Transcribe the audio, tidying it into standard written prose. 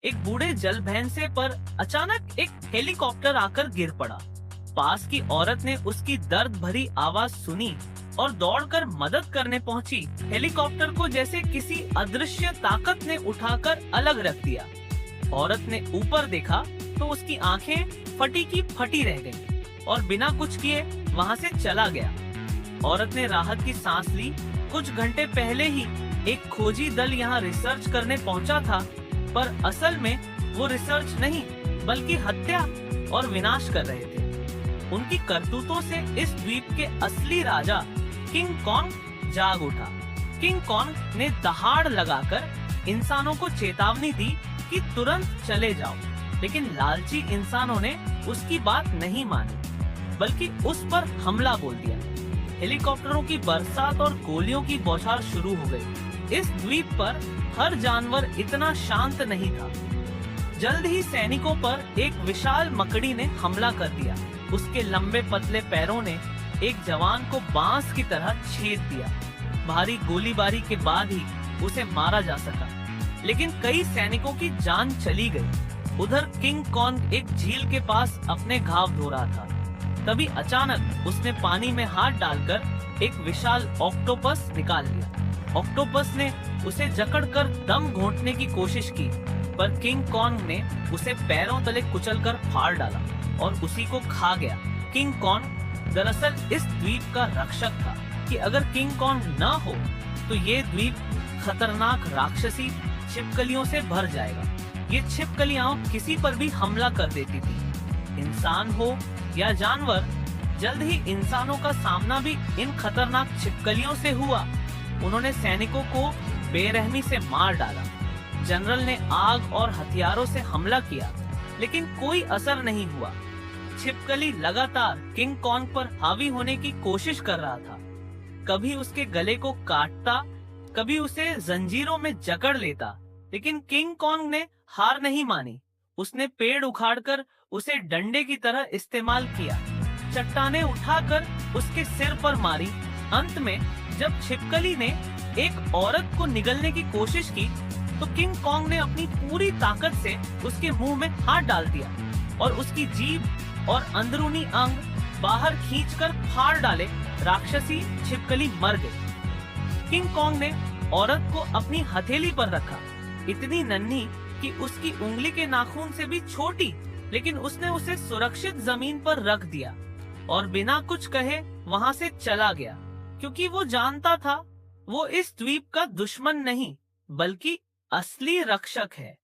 एक बूढ़े जल भैंसे पर अचानक एक हेलीकॉप्टर आकर गिर पड़ा। पास की औरत ने उसकी दर्द भरी आवाज सुनी और दौड़कर मदद करने पहुंची। हेलीकॉप्टर को जैसे किसी अदृश्य ताकत ने उठाकर अलग रख दिया। औरत ने ऊपर देखा तो उसकी आंखें फटी की फटी रह गईं और बिना कुछ किए वहां से चला गया। औरत ने राहत की सांस ली। कुछ घंटे पहले ही एक खोजी दल यहाँ रिसर्च करने पहुंचा था, पर असल में वो रिसर्च नहीं बल्कि हत्या और विनाश कर रहे थे। उनकी करतूतों से इस द्वीप के असली राजा किंग कॉन्ग जाग उठा। किंग कॉन्ग ने दहाड़ लगाकर इंसानों को चेतावनी दी कि तुरंत चले जाओ, लेकिन लालची इंसानों ने उसकी बात नहीं मानी बल्कि उस पर हमला बोल दिया। हेलीकॉप्टरों की बरसात और गोलियों की बौछार शुरू हो गई। इस द्वीप पर हर जानवर इतना शांत नहीं था। जल्द ही सैनिकों पर एक विशाल मकड़ी ने हमला कर दिया। उसके लंबे पतले पैरों ने एक जवान को बांस की तरह छेद दिया। भारी गोलीबारी के बाद ही उसे मारा जा सका, लेकिन कई सैनिकों की जान चली गई। उधर किंग कॉन्ग एक झील के पास अपने घाव धो रहा था। तभी अचानक उसने पानी में हाथ डालकर एक विशाल ऑक्टोपस निकाल लिया। ऑक्टोपस ने उसे जकड़कर दम घोंटने की कोशिश की, पर किंग कॉन्ग ने उसे पैरों तले कुचलकर फाड़ डाला और उसी को खा गया। किंग कॉन्ग दरअसल इस द्वीप का रक्षक था कि अगर किंग कॉन्ग न हो तो ये द्वीप खतरनाक राक्षसी छिपकलियों से भर जाएगा। ये छिपकलियां किसी पर भी हमला कर देती थी, इंसान हो या जानवर। जल्द ही इंसानों का सामना भी इन खतरनाक छिपकलियों से हुआ। उन्होंने सैनिकों को बेरहमी से मार डाला। जनरल ने आग और हथियारों से हमला किया, लेकिन कोई असर नहीं हुआ। छिपकली लगातार किंग कॉन्ग पर हावी होने की कोशिश कर रहा था। कभी उसके गले को काटता, कभी उसे जंजीरों में जकड़ लेता, लेकिन किंग कॉन्ग ने हार नहीं मानी। उसने पेड़ उखाड़कर उसे डंडे की तरह इस्तेमाल किया, चट्टानें उठाकर उसके सिर पर मारी। अंत में जब छिपकली ने एक औरत को निगलने की कोशिश की, तो किंग कॉन्ग ने अपनी पूरी ताकत से उसके मुंह में हाथ डाल दिया और उसकी जीभ और अंदरूनी अंग बाहर खींचकर फाड़ डाले। राक्षसी छिपकली मर गई। किंग कॉन्ग ने औरत को अपनी हथेली पर रखा, इतनी नन्ही कि उसकी उंगली के नाखून से भी छोटी, लेकिन उसने उसे सुरक्षित जमीन पर रख दिया और बिना कुछ कहे वहां से चला गया, क्योंकि वो जानता था वो इस द्वीप का दुश्मन नहीं बल्कि असली रक्षक है।